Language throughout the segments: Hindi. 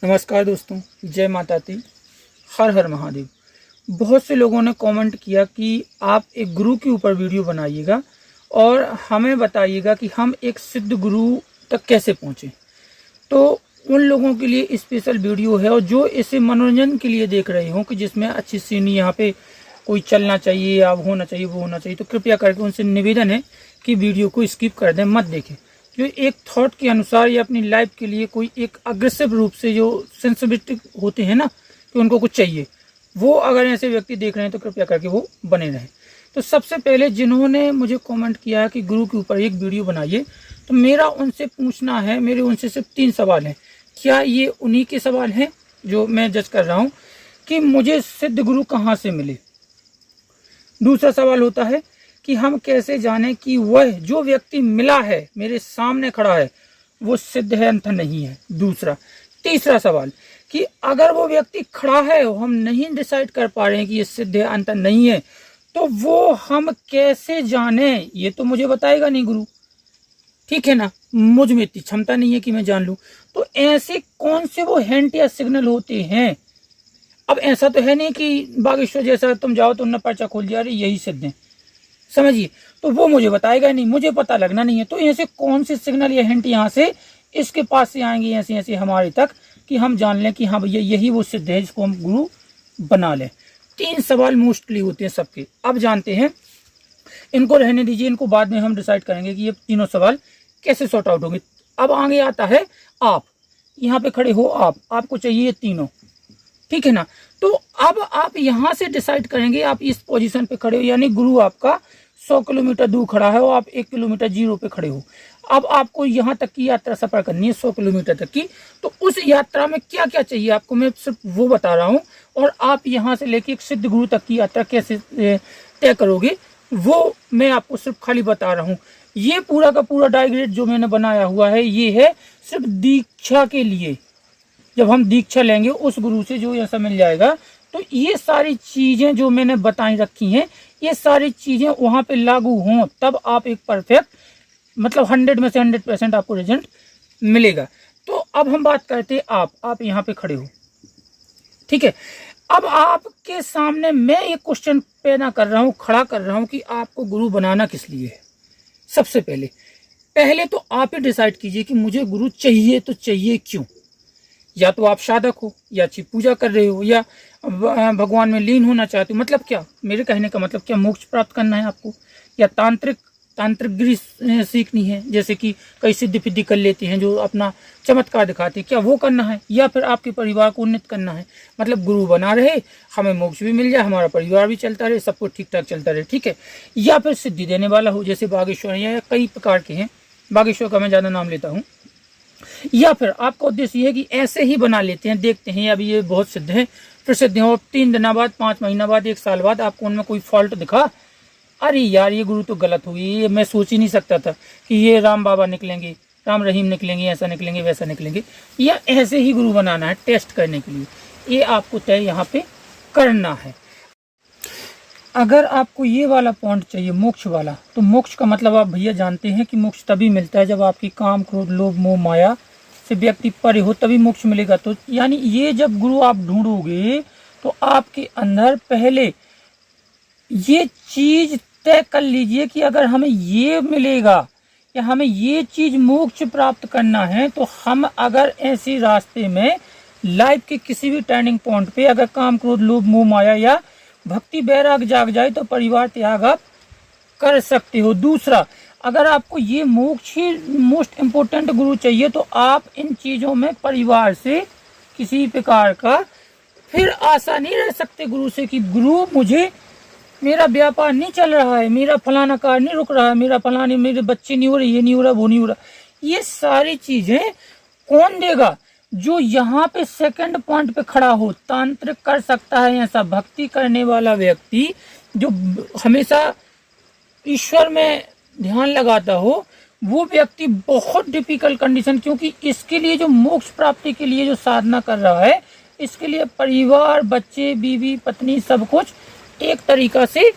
नमस्कार दोस्तों, जय माता दी, हर हर महादेव। बहुत से लोगों ने कमेंट किया कि आप एक गुरु के ऊपर वीडियो बनाइएगा और हमें बताइएगा कि हम एक सिद्ध गुरु तक कैसे पहुँचें। तो उन लोगों के लिए स्पेशल वीडियो है और जो इसे मनोरंजन के लिए देख रहे हों कि जिसमें अच्छी सीन यहाँ पे कोई चलना चाहिए या होना चाहिए वो होना चाहिए, तो कृपया करके उनसे निवेदन है कि वीडियो को स्किप कर दें, मत देखें। जो एक थॉट के अनुसार या अपनी लाइफ के लिए कोई एक अग्रेसिव रूप से जो सेंसिटिव होते हैं ना कि उनको कुछ चाहिए, वो अगर ऐसे व्यक्ति देख रहे हैं तो कृपया करके वो बने रहें। तो सबसे पहले जिन्होंने मुझे कमेंट किया है कि गुरु के ऊपर एक वीडियो बनाइए, तो मेरा उनसे पूछना है, मेरे उनसे सिर्फ 3 सवाल हैं। क्या ये उन्हीं के सवाल हैं जो मैं जज कर रहा हूँ कि मुझे सिद्ध गुरु कहाँ से मिले। दूसरा सवाल होता है कि हम कैसे जानें कि वह जो व्यक्ति मिला है, मेरे सामने खड़ा है, वो सिद्ध है अंत नहीं है। तीसरा सवाल कि अगर वो व्यक्ति खड़ा है और हम नहीं डिसाइड कर पा रहे हैं कि ये सिद्ध है अंत नहीं है, तो वो हम कैसे जानें, ये तो मुझे बताएगा नहीं गुरु, ठीक है ना। मुझ में इतनी क्षमता नहीं है कि मैं जान लूं। तो ऐसे कौन से वो हिंट या सिग्नल होते हैं। अब ऐसा तो है नहीं कि बागेश्वर जैसा तुम जाओ तो उन्होंने पर्चा खोल दिया, अरे यही सिद्ध है, समझिए, तो वो मुझे बताएगा नहीं, मुझे पता लगना नहीं है। तो ऐसे कौन से सिग्नल या हिंट यहाँ से इसके पास से आएंगे ऐसे ऐसे हमारे तक कि हम जान लें कि हाँ भैया यही वो सिद्ध है जिसको हम गुरु बना लें। 3 सवाल मोस्टली होते हैं सबके। अब जानते हैं, इनको रहने दीजिए, इनको बाद में हम डिसाइड करेंगे कि ये तीनों सवाल कैसे सॉर्ट आउट होंगे। अब आगे आता है आप, यहाँ पे खड़े हो आप, आपको चाहिए ये तीनों, ठीक है ना। तो अब आप यहां से डिसाइड करेंगे, आप इस पोजीशन पे खड़े हो, यानी गुरु आपका 100 किलोमीटर दूर खड़ा है और आप 1 किलोमीटर जीरो पे खड़े हो। अब आपको यहां तक की यात्रा सफर करनी है 100 किलोमीटर तक की। तो उस यात्रा में क्या क्या चाहिए आपको, मैं सिर्फ वो बता रहा हूं। और आप यहां से लेके एक सिद्ध गुरु तक की यात्रा कैसे तय करोगे, वो मैं आपको सिर्फ खाली बता रहा हूँ। ये पूरा का पूरा डायग्राम जो मैंने बनाया हुआ है, ये है सिर्फ दीक्षा के लिए। जब हम दीक्षा लेंगे उस गुरु से जो ऐसा मिल जाएगा, तो ये सारी चीजें जो मैंने बताई रखी हैं, ये सारी चीजें वहां पे लागू हों, तब आप एक परफेक्ट, मतलब 100 में से 100% आपको रिजल्ट मिलेगा। तो अब हम बात करते हैं आप यहाँ पे खड़े हो, ठीक है। अब आपके सामने मैं एक क्वेश्चन पैदा कर रहा हूँ, खड़ा कर रहा हूँ कि आपको गुरु बनाना किस लिए है। सबसे पहले तो आप ही डिसाइड कीजिए कि मुझे गुरु चाहिए, तो चाहिए क्यों। या तो आप साधक हो, या अच्छी पूजा कर रहे हो, या भगवान में लीन होना चाहते हो। मतलब क्या, मेरे कहने का मतलब क्या, मोक्ष प्राप्त करना है आपको, या तांत्रिकगिरी सीखनी है, जैसे कि कई सिद्धि फिद्धि कर लेते हैं जो अपना चमत्कार दिखाते हैं, क्या वो करना है, या फिर आपके परिवार को उन्नत करना है। मतलब गुरु बना रहे, हमें मोक्ष भी मिल जाए, हमारा परिवार भी चलता रहे, सब कुछ ठीक ठाक चलता रहे, ठीक है। या फिर सिद्धि देने वाला हो, जैसे बागेश्वर, या कई प्रकार के हैं, बागेश्वर का मैं ज़्यादा नाम लेता हूँ। या फिर आपका उद्देश्य ये है कि ऐसे ही बना लेते हैं, देखते हैं अभी ये बहुत सिद्ध है, प्रसिद्ध है, और 3 दिन बाद, 5 महीना बाद, 1 साल बाद आपको उनमें कोई फॉल्ट दिखा, अरे यार ये गुरु तो गलत हुई, ये मैं सोच ही नहीं सकता था कि ये राम बाबा निकलेंगे, राम रहीम निकलेंगे, ऐसा निकलेंगे, वैसा निकलेंगे। या ऐसे ही गुरु बनाना है टेस्ट करने के लिए, ये आपको तय यहाँ पे करना है। अगर आपको ये वाला पॉइंट चाहिए, मोक्ष वाला, तो मोक्ष का मतलब आप भैया जानते हैं कि मोक्ष तभी मिलता है जब आपकी काम, क्रोध, लोभ, मोह, माया से व्यक्ति परे हो, तभी मोक्ष मिलेगा। तो यानी ये जब गुरु आप ढूंढोगे तो आपके अंदर पहले ये चीज तय कर लीजिए कि अगर हमें ये मिलेगा या हमें ये चीज मोक्ष प्राप्त करना है, तो हम अगर ऐसे रास्ते में लाइफ के किसी भी टर्निंग पॉइंट पे अगर काम, क्रोध, लोभ, मोह, माया या भक्ति वैराग जाग जाए तो परिवार त्याग आप कर सकते हो। दूसरा, अगर आपको ये मोक्ष ही मोस्ट इम्पोर्टेंट गुरु चाहिए, तो आप इन चीज़ों में परिवार से किसी प्रकार का फिर आशा नहीं रह सकते गुरु से कि गुरु मुझे, मेरा व्यापार नहीं चल रहा है, मेरा फलाना कार्य नहीं रुक रहा है, मेरा फलाने, मेरे बच्चे नहीं हो रहे, ये नहीं हो रहा, वो नहीं हो रहा। ये सारी चीज़ें कौन देगा, जो यहाँ पे सेकंड पॉइंट पे खड़ा हो। तांत्रिक कर सकता है ऐसा, भक्ति करने वाला व्यक्ति जो हमेशा ईश्वर में ध्यान लगाता हो, वो व्यक्ति बहुत डिफिकल्ट कंडीशन, क्योंकि इसके लिए जो मोक्ष प्राप्ति के लिए जो साधना कर रहा है, इसके लिए परिवार, बच्चे, बीवी, पत्नी, सब कुछ एक तरीका से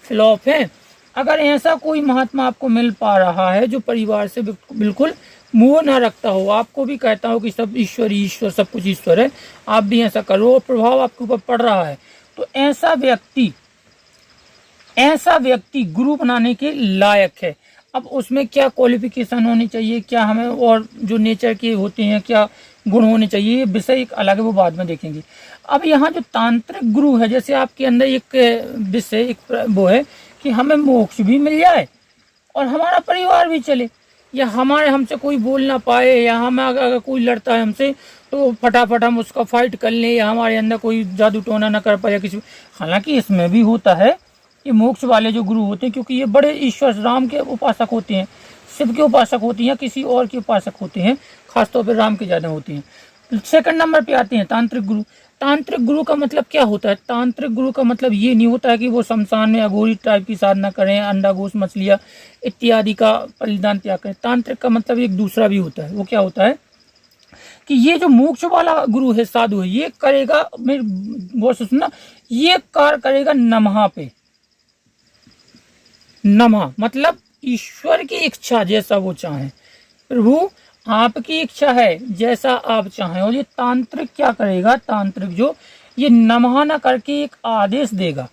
फ्लॉप है। अगर ऐसा कोई महात्मा आपको मिल पा रहा है जो परिवार से बिल्कुल मोह ना रखता हो, आपको भी कहता हो कि सब ईश्वर ही ईश्वर, सब कुछ ईश्वर है, आप भी ऐसा करो और प्रभाव आपके ऊपर पड़ रहा है, तो ऐसा व्यक्ति गुरु बनाने के लायक है। अब उसमें क्या क्वालिफिकेशन होनी चाहिए, क्या हमें और जो नेचर के होते हैं क्या गुण होने चाहिए, ये विषय एक अलग है, वो बाद में देखेंगे। अब यहाँ जो तांत्रिक गुरु है, जैसे आपके अंदर एक विषय एक वो है कि हमें मोक्ष भी मिल जाए और हमारा परिवार भी चले, या हमारे हमसे कोई बोल ना पाए, या हमें अगर कोई लड़ता है हमसे तो फटाफट हम उसका फाइट कर लें, या हमारे अंदर कोई जादू टोना ना कर पाए या किसी। हालांकि इसमें भी होता है ये मोक्ष वाले जो गुरु होते हैं, क्योंकि ये बड़े ईश्वर राम के उपासक होते हैं, शिव के उपासक होते हैं, या किसी और के उपासक होते हैं, खासतौर पर राम के ज़्यादा होते हैं। सेकंड नंबर पे आते हैं तांत्रिक गुरु। तांत्रिक गुरु का मतलब क्या होता है? तांत्रिक गुरु का मतलब ये नहीं होता है कि वो शमशान में अघोरी टाइप की साधना करें, अंडा गोश्त मछलियाँ इत्यादि का बलिदान त्याग करें। तांत्रिक का मतलब एक दूसरा भी होता है। वो क्या होता है कि ये जो मोक्ष वाला गुरु है, साधु है, ये करेगा, मेरे बहुत से सुनना, ये कार्य करेगा नमः पे। नमः मतलब ईश्वर की इच्छा, जैसा वो चाहे, प्रभु आपकी इच्छा है जैसा आप चाहें। और ये तांत्रिक क्या करेगा? तांत्रिक जो ये नमः न करके एक आदेश देगा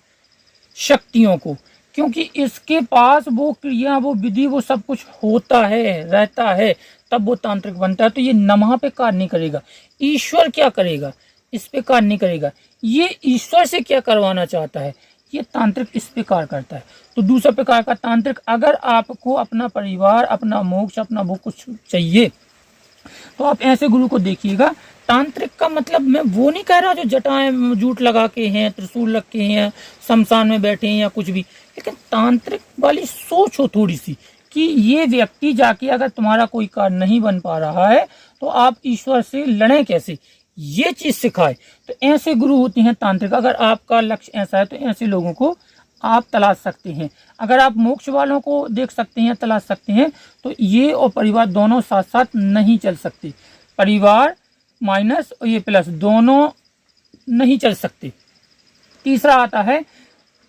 शक्तियों को, क्योंकि इसके पास वो क्रिया, वो विधि, वो सब कुछ होता है, रहता है, तब वो तांत्रिक बनता है। तो ये नमः पे कार्य नहीं करेगा। ईश्वर क्या करेगा? इस पे कार्य नहीं करेगा। ये ईश्वर से क्या करवाना चाहता है, ये तांत्रिक इस पे कार्य करता है। तो दूसरा प्रकार का तांत्रिक, अगर आपको अपना परिवार, अपना मोक्ष, अपना वो कुछ चाहिए, तो आप ऐसे गुरु को देखिएगा। तांत्रिक का मतलब मैं वो नहीं कह रहा जो जटाएं जूट लगा के हैं, त्रिशूल रख के हैं, शमशान में बैठे हैं या कुछ भी, लेकिन तांत्रिक वाली सोच हो थोड़ी सी कि ये व्यक्ति जाके अगर तुम्हारा कोई कार्य नहीं बन पा रहा है तो आप ईश्वर से लड़ें कैसे, ये चीज सिखाए। तो ऐसे गुरु होते हैं तांत्रिक। अगर आपका लक्ष्य ऐसा है तो ऐसे लोगों को आप तलाश सकते हैं। अगर आप मोक्ष वालों को देख सकते हैं, तलाश सकते हैं, तो ये और परिवार दोनों साथ साथ नहीं चल सकते। परिवार माइनस और ये प्लस दोनों नहीं चल सकते। तीसरा आता है,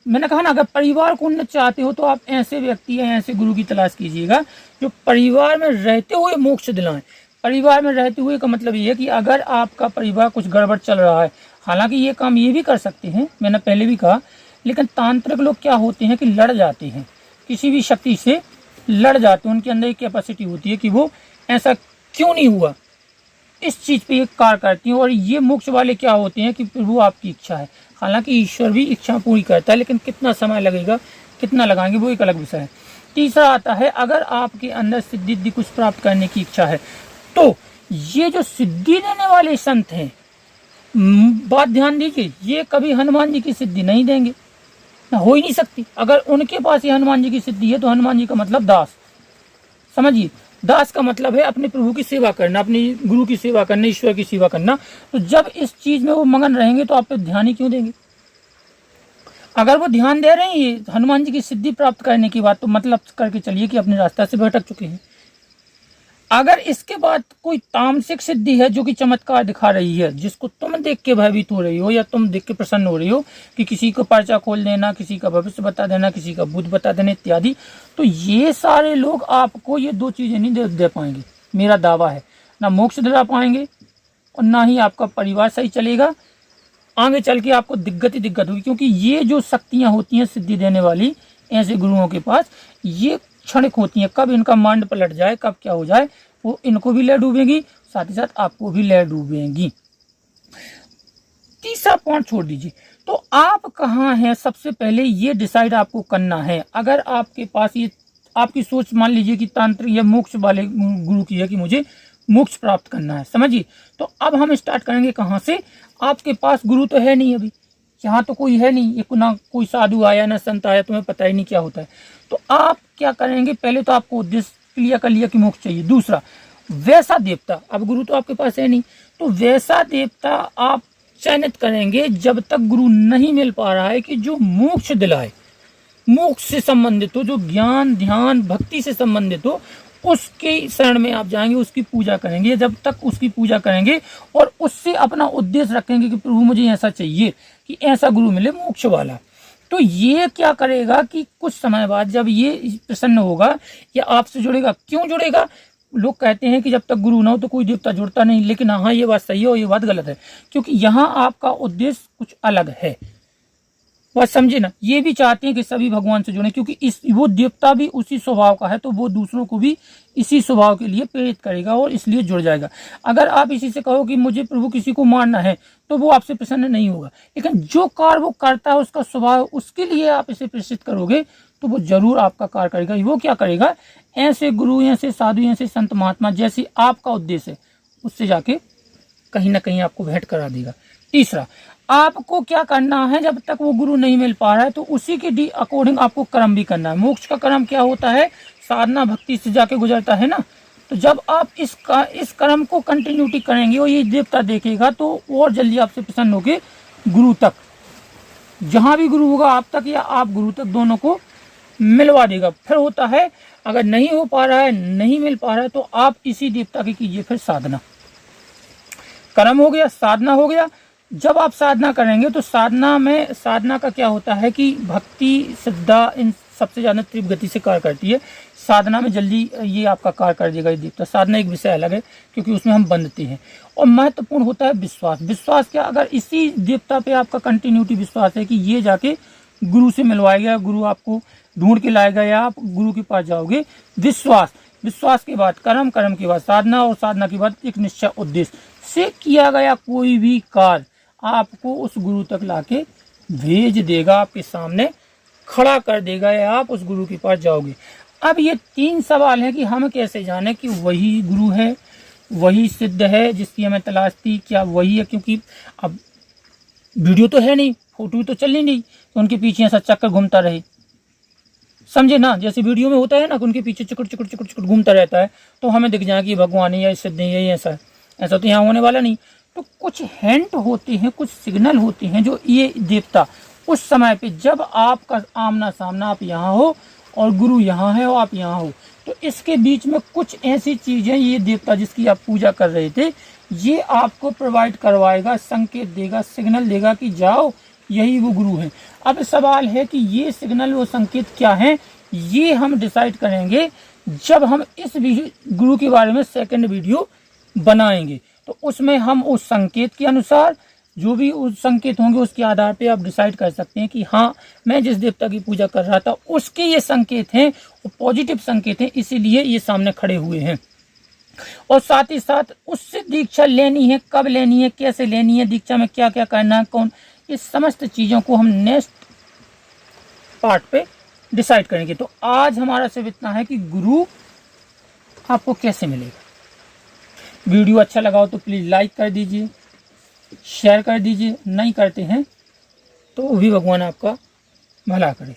मैंने कहा ना, अगर परिवार को उन्नत चाहते हो तो आप ऐसे व्यक्ति या ऐसे गुरु की तलाश कीजिएगा जो परिवार में रहते हुए मोक्ष दिलाएं। परिवार में रहते हुए का मतलब ये है कि अगर आपका परिवार कुछ गड़बड़ चल रहा है, हालांकि ये काम ये भी कर सकते हैं, मैंने पहले भी कहा, लेकिन तांत्रिक लोग क्या होते हैं कि लड़ जाते हैं, किसी भी शक्ति से लड़ जाते हैं। उनके अंदर एक कैपेसिटी होती है कि वो ऐसा क्यों नहीं हुआ, इस चीज़ पे एक कार्य करती हैं। और ये मोक्ष वाले क्या होते हैं कि प्रभु आपकी इच्छा है। हालांकि ईश्वर भी इच्छा पूरी करता है, लेकिन कितना समय लगेगा, कितना लगाएंगे, वो एक अलग विषय है। तीसरा आता है, अगर आपके अंदर सिद्धि कुछ प्राप्त करने की इच्छा है, तो ये जो सिद्धि देने वाले संत हैं, बात ध्यान दीजिए, ये कभी हनुमान जी की सिद्धि नहीं देंगे, ना हो ही नहीं सकती। अगर उनके पास ये हनुमान जी की सिद्धि है तो हनुमान जी का मतलब दास, समझिए, दास का मतलब है अपने प्रभु की सेवा करना, अपने गुरु की सेवा करना, ईश्वर की सेवा करना। तो जब इस चीज में वो मगन रहेंगे तो आप पे ध्यान ही क्यों देंगे? अगर वो ध्यान दे रहे हैं हनुमान जी की सिद्धि प्राप्त करने की बात, तो मतलब करके चलिए कि अपने रास्ता से भटक चुके हैं। अगर इसके बाद कोई तामसिक सिद्धि है जो कि चमत्कार दिखा रही है, जिसको तुम देख के भयभीत हो रही हो या तुम देख के प्रसन्न हो रही हो, कि किसी को पर्चा खोल देना, किसी का भविष्य बता देना, किसी का बुद्ध बता देना इत्यादि, तो ये सारे लोग आपको ये दो चीजें नहीं दे पाएंगे। मेरा दावा है, ना मोक्ष दिला पाएंगे और ना ही आपका परिवार सही चलेगा। आगे चल के आपको दिक्कत ही दिक्कत होगी, क्योंकि ये जो शक्तियां होती हैं सिद्धि देने वाली ऐसे गुरुओं के पास, ये क्षणिक होती हैं। कब इनका मांड पलट जाए, कब क्या हो जाए, वो इनको भी ले डूबेंगी, साथ ही साथ आपको भी ले डूबेंगी। तीसरा पॉइंट छोड़ दीजिए, तो आप कहाँ हैं, सबसे पहले ये डिसाइड आपको करना है। अगर आपके पास ये आपकी सोच मान लीजिए कि तांत्रिक या मोक्ष वाले गुरु की है कि मुझे मोक्ष प्राप्त करना है, समझिए, तो अब हम स्टार्ट करेंगे कहाँ से। आपके पास गुरु तो है नहीं, अभी यहाँ तो कोई है नहीं, ये ना कोई साधु आया ना संत आया, तुम्हें पता ही नहीं क्या होता है। तो आप क्या करेंगे, पहले तो आपको उद्देश्य क्लियर कर लिया कि मोक्ष चाहिए। दूसरा, वैसा देवता, अब गुरु तो आपके पास है नहीं, तो वैसा देवता आप चयनित करेंगे जब तक गुरु नहीं मिल पा रहा है कि जो मोक्ष दिलाए, मोक्ष से संबंधित हो, जो ज्ञान ध्यान भक्ति से संबंधित हो, उसके शरण में आप जाएंगे, उसकी पूजा करेंगे। जब तक उसकी पूजा करेंगे और उससे अपना उद्देश्य रखेंगे कि प्रभु मुझे ऐसा चाहिए कि ऐसा गुरु मिले मोक्ष वाला, तो ये क्या करेगा कि कुछ समय बाद जब ये प्रसन्न होगा या आपसे जुड़ेगा, क्यों जुड़ेगा, लोग कहते हैं कि जब तक गुरु ना हो तो कोई देवता जुड़ता नहीं, लेकिन हाँ ये बात सही है और ये बात गलत है, क्योंकि यहाँ आपका उद्देश्य कुछ अलग है। बात समझे ना, ये भी चाहते हैं कि सभी भगवान से जुड़े, क्योंकि इस वो देवता भी उसी स्वभाव का है, तो वो दूसरों को भी इसी स्वभाव के लिए प्रेरित करेगा और इसलिए जुड़ जाएगा। अगर आप इसी से कहो कि मुझे प्रभु किसी को मारना है, तो वो आपसे प्रसन्न नहीं होगा, लेकिन जो कार्य वो करता है उसका स्वभाव, उसके लिए आप इसे प्रेषित करोगे तो वो जरूर आपका कार्य करेगा। वो क्या करेगा, ऐसे गुरु, ऐसे साधु, ऐसे संत महात्मा जैसी आपका उद्देश्य है, उससे जाके कहीं ना कहीं आपको भेंट करा देगा। तीसरा, आपको क्या करना है, जब तक वो गुरु नहीं मिल पा रहा है तो उसी के अकॉर्डिंग आपको कर्म भी करना है। मोक्ष का कर्म क्या होता है, साधना भक्ति से जाके गुजरता है ना। तो जब आप इस कर्म को कंटिन्यूटी करेंगे और ये देवता देखेगा तो और जल्दी आपसे प्रसन्न होके गुरु तक, जहां भी गुरु होगा आप तक या आप गुरु तक, दोनों को मिलवा देगा। फिर होता है अगर नहीं हो पा रहा है, नहीं मिल पा रहा है, तो आप इसी देवता की कीजिए फिर साधना। कर्म हो गया, साधना हो गया। जब आप साधना करेंगे तो साधना का क्या होता है कि भक्ति, श्रद्धा, इन सबसे ज्यादा तीव्र गति से कार्य करती है। साधना में जल्दी ये आपका कार्य कर देगा ये देवता। साधना एक विषय अलग है, क्योंकि उसमें हम बंधते हैं। और महत्वपूर्ण होता है विश्वास। विश्वास क्या, अगर इसी देवता पे आपका कंटिन्यूटी विश्वास है कि ये जाके गुरु से मिलवाएगा, गुरु आपको ढूंढ के लाएगा या आप गुरु के पास जाओगे, विश्वास के बाद कर्म, कर्म के बाद साधना और साधना के बाद एक निश्चय उद्देश्य से किया गया कोई भी कार्य आपको उस गुरु तक लाके भेज देगा, आपके सामने खड़ा कर देगा या आप उस गुरु के पास जाओगे। अब ये 3 सवाल हैं कि हम कैसे जाने कि वही गुरु है, वही सिद्ध है जिसकी हमें तलाश थी, क्या वही है, क्योंकि अब वीडियो तो है नहीं, फोटो तो चल नहीं, तो उनके पीछे ऐसा चक्कर घूमता रहे, समझे ना। जैसे वीडियो में होता है ना कि उनके पीछे चक्कर घूमता रहता है, तो हमें दिख जाए कि भगवान या सिद्ध है, यही ऐसा तो यहाँ होने वाला नहीं। तो कुछ हिंट होते हैं, कुछ सिग्नल होते हैं जो ये देवता उस समय पे, जब आपका आमना सामना, आप यहाँ हो और गुरु यहाँ है और आप यहाँ हो, तो इसके बीच में कुछ ऐसी चीजें ये देवता जिसकी आप पूजा कर रहे थे, ये आपको प्रोवाइड करवाएगा, संकेत देगा, सिग्नल देगा कि जाओ, यही वो गुरु है। अब सवाल है कि ये सिग्नल वो संकेत क्या है, ये हम डिसाइड करेंगे जब हम इस गुरु के बारे में सेकंड वीडियो बनाएंगे। तो उसमें हम उस संकेत के अनुसार, जो भी उस संकेत होंगे उसके आधार पे आप डिसाइड कर सकते हैं कि हाँ, मैं जिस देवता की पूजा कर रहा था उसके ये संकेत हैं, वो पॉजिटिव संकेत हैं, इसीलिए ये सामने खड़े हुए हैं। और साथ ही साथ उससे दीक्षा लेनी है, कब लेनी है, कैसे लेनी है, दीक्षा में क्या क्या करना है, कौन, ये समस्त चीजों को हम नेक्स्ट पार्ट पे डिसाइड करेंगे। तो आज हमारा सिर्फ इतना है कि गुरु आपको कैसे मिलेगा। वीडियो अच्छा लगा हो तो प्लीज लाइक कर दीजिए, शेयर कर दीजिए, नहीं करते हैं तो भी भगवान आपका भला करे।